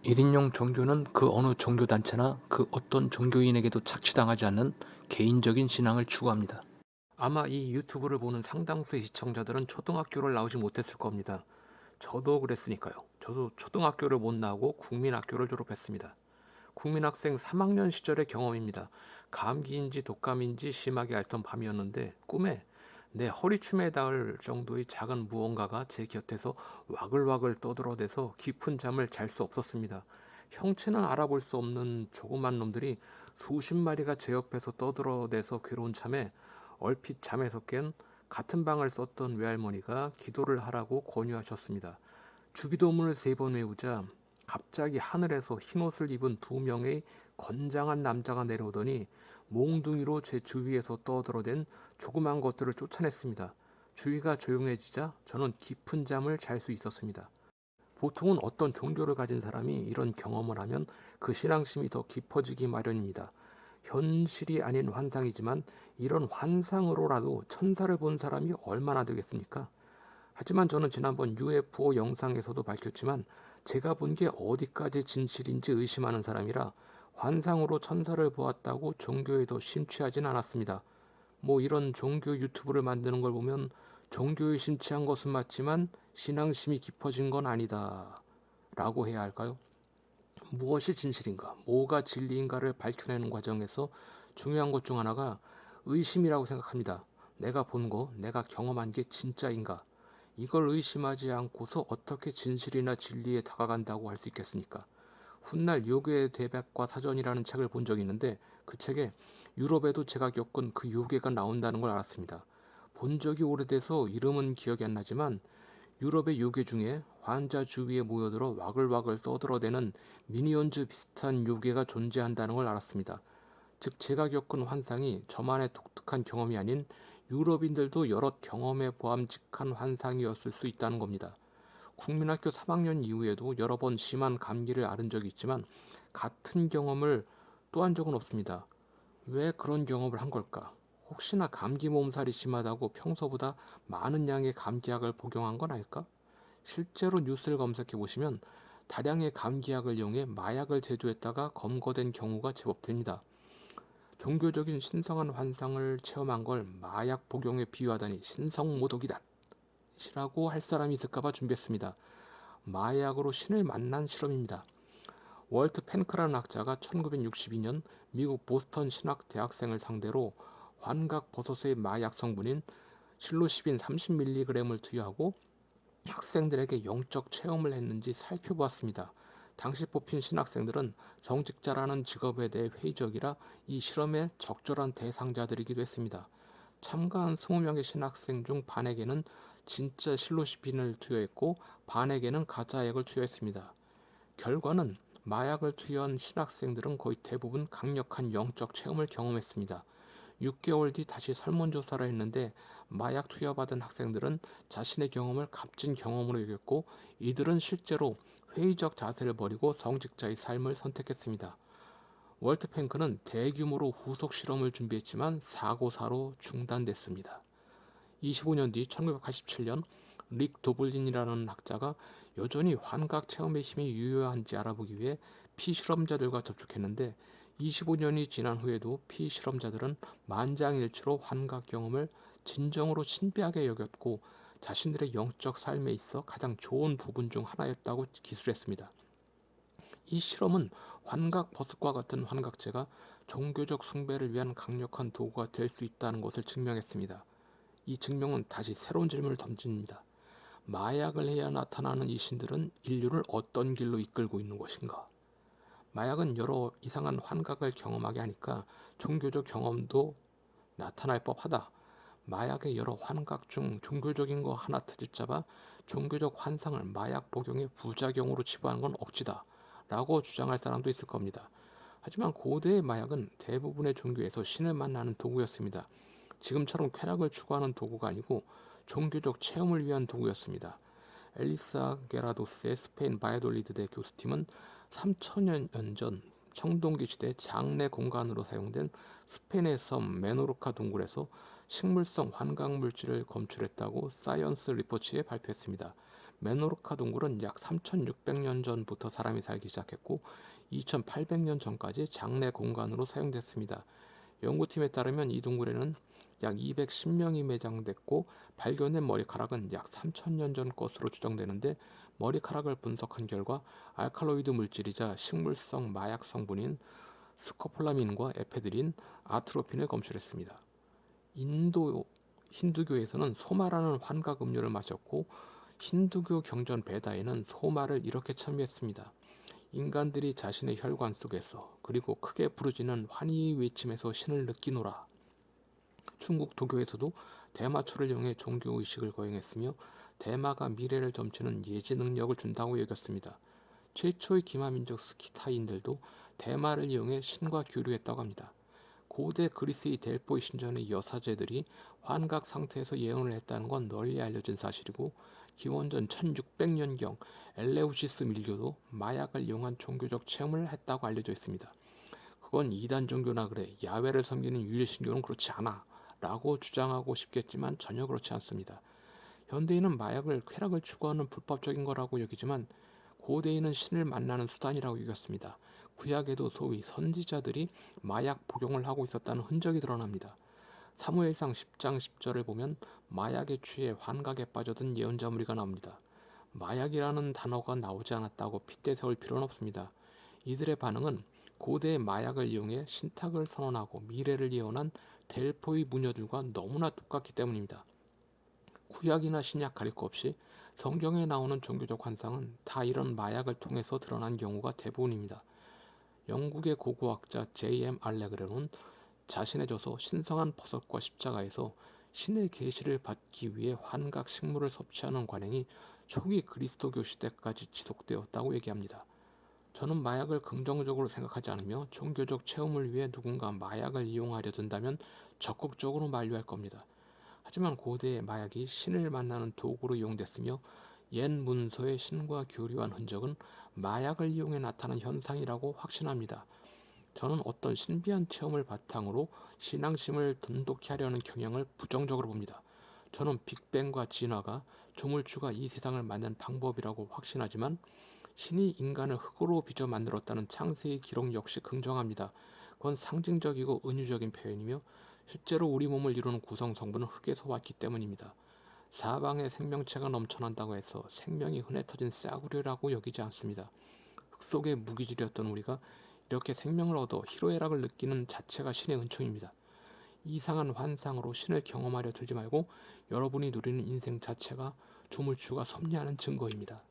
1인용 종교는 그 어느 종교단체나 그 어떤 종교인에게도 착취당하지 않는 개인적인 신앙을 추구합니다. 아마 이 유튜브를 보는 상당수의 시청자들은 초등학교를 나오지 못했을 겁니다. 저도 그랬으니까요. 저도 초등학교를 못 나오고 국민학교를 졸업했습니다. 국민학생 3학년 시절의 경험입니다. 감기인지 독감인지 심하게 앓던 밤이었는데 꿈에 내 허리춤에 닿을 정도의 작은 무언가가 제 곁에서 와글와글 떠들어대서 깊은 잠을 잘 수 없었습니다. 형체는 알아볼 수 없는 조그만 놈들이 수십 마리가 제 옆에서 떠들어대서 괴로운 참에 얼핏 잠에서 깬 같은 방을 썼던 외할머니가 기도를 하라고 권유하셨습니다. 주기도문을 3번 외우자 갑자기 하늘에서 흰옷을 입은 2명의 건장한 남자가 내려오더니 몽둥이로 제 주위에서 떠들어댄 조그만 것들을 쫓아냈습니다. 주위가 조용해지자 저는 깊은 잠을 잘 수 있었습니다. 보통은 어떤 종교를 가진 사람이 이런 경험을 하면 그 신앙심이 더 깊어지기 마련입니다. 현실이 아닌 환상이지만 이런 환상으로라도 천사를 본 사람이 얼마나 되겠습니까? 하지만 저는 지난번 UFO 영상에서도 밝혔지만 제가 본 게 어디까지 진실인지 의심하는 사람이라 환상으로 천사를 보았다고 종교에 더 심취하진 않았습니다. 뭐 이런 종교 유튜브를 만드는 걸 보면 종교에 심취한 것은 맞지만 신앙심이 깊어진 건 아니다 라고 해야 할까요? 무엇이 진실인가, 뭐가 진리인가를 밝혀내는 과정에서 중요한 것 중 하나가 의심이라고 생각합니다. 내가 본 거, 내가 경험한 게 진짜인가? 이걸 의심하지 않고서 어떻게 진실이나 진리에 다가간다고 할 수 있겠습니까? 훗날 요괴 대백과 사전이라는 책을 본 적이 있는데 그 책에 유럽에도 제가 겪은 그 요괴가 나온다는 걸 알았습니다. 본 적이 오래돼서 이름은 기억이 안 나지만 유럽의 요괴 중에 환자 주위에 모여들어 와글와글 떠들어대는 미니언즈 비슷한 요괴가 존재한다는 걸 알았습니다. 즉 제가 겪은 환상이 저만의 독특한 경험이 아닌 유럽인들도 여러 경험에 보암직한 환상이었을 수 있다는 겁니다. 국민학교 3학년 이후에도 여러 번 심한 감기를 앓은 적이 있지만 같은 경험을 또 한 적은 없습니다. 왜 그런 경험을 한 걸까? 혹시나 감기 몸살이 심하다고 평소보다 많은 양의 감기약을 복용한 건 아닐까? 실제로 뉴스를 검색해 보시면 다량의 감기약을 이용해 마약을 제조했다가 검거된 경우가 제법 됩니다. 종교적인 신성한 환상을 체험한 걸 마약 복용에 비유하다니 신성모독이다 시라고 할 사람이 있을까봐 준비했습니다. 마약으로 신을 만난 실험입니다. 월트 펜크라는 학자가 1962년 미국 보스턴 신학 대학생을 상대로 환각 버섯의 마약 성분인 실로시빈 30mg을 투여하고 학생들에게 영적 체험을 했는지 살펴보았습니다. 당시 뽑힌 신학생들은 성직자라는 직업에 대해 회의적이라 이 실험의 적절한 대상자들이기도 했습니다. 참가한 20명의 신학생 중 반에게는 진짜 실로시빈을 투여했고 반에게는 가짜약을 투여했습니다. 결과는 마약을 투여한 신학생들은 거의 대부분 강력한 영적 체험을 경험했습니다. 6개월 뒤 다시 설문조사를 했는데 마약 투여받은 학생들은 자신의 경험을 값진 경험으로 여겼고 이들은 실제로 회의적 자세를 버리고 성직자의 삶을 선택했습니다. 월트 팽크는 대규모로 후속 실험을 준비했지만 사고사로 중단됐습니다. 25년 뒤 1987년 릭 도블린이라는 학자가 여전히 환각 체험의 힘이 유효한지 알아보기 위해 피실험자들과 접촉했는데 25년이 지난 후에도 피실험자들은 만장일치로 환각 경험을 진정으로 신비하게 여겼고 자신들의 영적 삶에 있어 가장 좋은 부분 중 하나였다고 기술했습니다. 이 실험은 환각 버섯과 같은 환각제가 종교적 숭배를 위한 강력한 도구가 될 수 있다는 것을 증명했습니다. 이 증명은 다시 새로운 질문을 던집니다. 마약을 해야 나타나는 이 신들은 인류를 어떤 길로 이끌고 있는 것인가? 마약은 여러 이상한 환각을 경험하게 하니까 종교적 경험도 나타날 법하다. 마약의 여러 환각 중 종교적인 거 하나 트집잡아 종교적 환상을 마약 복용의 부작용으로 치부하는 건 억지다. 라고 주장할 사람도 있을 겁니다. 하지만 고대의 마약은 대부분의 종교에서 신을 만나는 도구였습니다. 지금처럼 쾌락을 추구하는 도구가 아니고 종교적 체험을 위한 도구였습니다. 엘리사 게라도스의 스페인 바이돌리드대 교수팀은 3000년 전 청동기 시대 장례 공간으로 사용된 스페인의 섬 메노르카 동굴에서 식물성 환각 물질을 검출했다고 사이언스 리포츠에 발표했습니다. 메노르카 동굴은 약 3600년 전부터 사람이 살기 시작했고 2800년 전까지 장례 공간으로 사용됐습니다. 연구팀에 따르면 이 동굴에는 약 210명이 매장됐고 발견된 머리카락은 약 3000년 전 것으로 추정되는데, 머리카락을 분석한 결과 알칼로이드 물질이자 식물성 마약 성분인 스코폴라민과 에페드린, 아트로핀을 검출했습니다. 인도 힌두교에서는 소마라는 환각 음료를 마셨고, 힌두교 경전 베다에는 소마를 이렇게 첨언했습니다. 인간들이 자신의 혈관 속에서 그리고 크게 부르짖는 환희의 외침에서 신을 느끼노라. 중국 도교에서도 대마초를 이용해 종교의식을 거행했으며 대마가 미래를 점치는 예지 능력을 준다고 여겼습니다. 최초의 기마민족 스키타인들도 대마를 이용해 신과 교류했다고 합니다. 고대 그리스의 델포이 신전의 여사제들이 환각 상태에서 예언을 했다는 건 널리 알려진 사실이고, 기원전 1600년경 엘레우시스 밀교도 마약을 이용한 종교적 체험을 했다고 알려져 있습니다. 그건 이단 종교나 그래, 야훼를 섬기는 유일신교는 그렇지 않아 라고 주장하고 싶겠지만 전혀 그렇지 않습니다. 현대인은 마약을 쾌락을 추구하는 불법적인 거라고 여기지만 고대인은 신을 만나는 수단이라고 여겼습니다. 구약에도 소위 선지자들이 마약 복용을 하고 있었다는 흔적이 드러납니다. 사무엘상 10장 10절을 보면 마약에 취해 환각에 빠져든 예언자 무리가 나옵니다. 마약이라는 단어가 나오지 않았다고 핏대 세울 필요는 없습니다. 이들의 반응은 고대의 마약을 이용해 신탁을 선언하고 미래를 예언한 델포의 무녀들과 너무나 똑같기 때문입니다. 구약이나 신약 가릴 것 없이 성경에 나오는 종교적 환상은 다 이런 마약을 통해서 드러난 경우가 대부분입니다. 영국의 고고학자 J.M. 알레그레는 자신의 저서 신성한 버섯과 십자가에서 신의 계시를 받기 위해 환각 식물을 섭취하는 관행이 초기 그리스도교 시대까지 지속되었다고 얘기합니다. 저는 마약을 긍정적으로 생각하지 않으며 종교적 체험을 위해 누군가 마약을 이용하려 든다면 적극적으로 만류할 겁니다. 하지만 고대의 마약이 신을 만나는 도구로 이용됐으며 옛 문서의 신과 교류한 흔적은 마약을 이용해 나타난 현상이라고 확신합니다. 저는 어떤 신비한 체험을 바탕으로 신앙심을 돈독히 하려는 경향을 부정적으로 봅니다. 저는 빅뱅과 진화가 조물주가 이 세상을 만든 방법이라고 확신하지만 신이 인간을 흙으로 빚어 만들었다는 창세의 기록 역시 긍정합니다. 그건 상징적이고 은유적인 표현이며 실제로 우리 몸을 이루는 구성 성분은 흙에서 왔기 때문입니다. 사방에 생명체가 넘쳐난다고 해서 생명이 흔해 터진 싸구려라고 여기지 않습니다. 흙 속에 무기질이었던 우리가 이렇게 생명을 얻어 희로애락을 느끼는 자체가 신의 은총입니다. 이상한 환상으로 신을 경험하려 들지 말고 여러분이 누리는 인생 자체가 조물주가 섭리하는 증거입니다.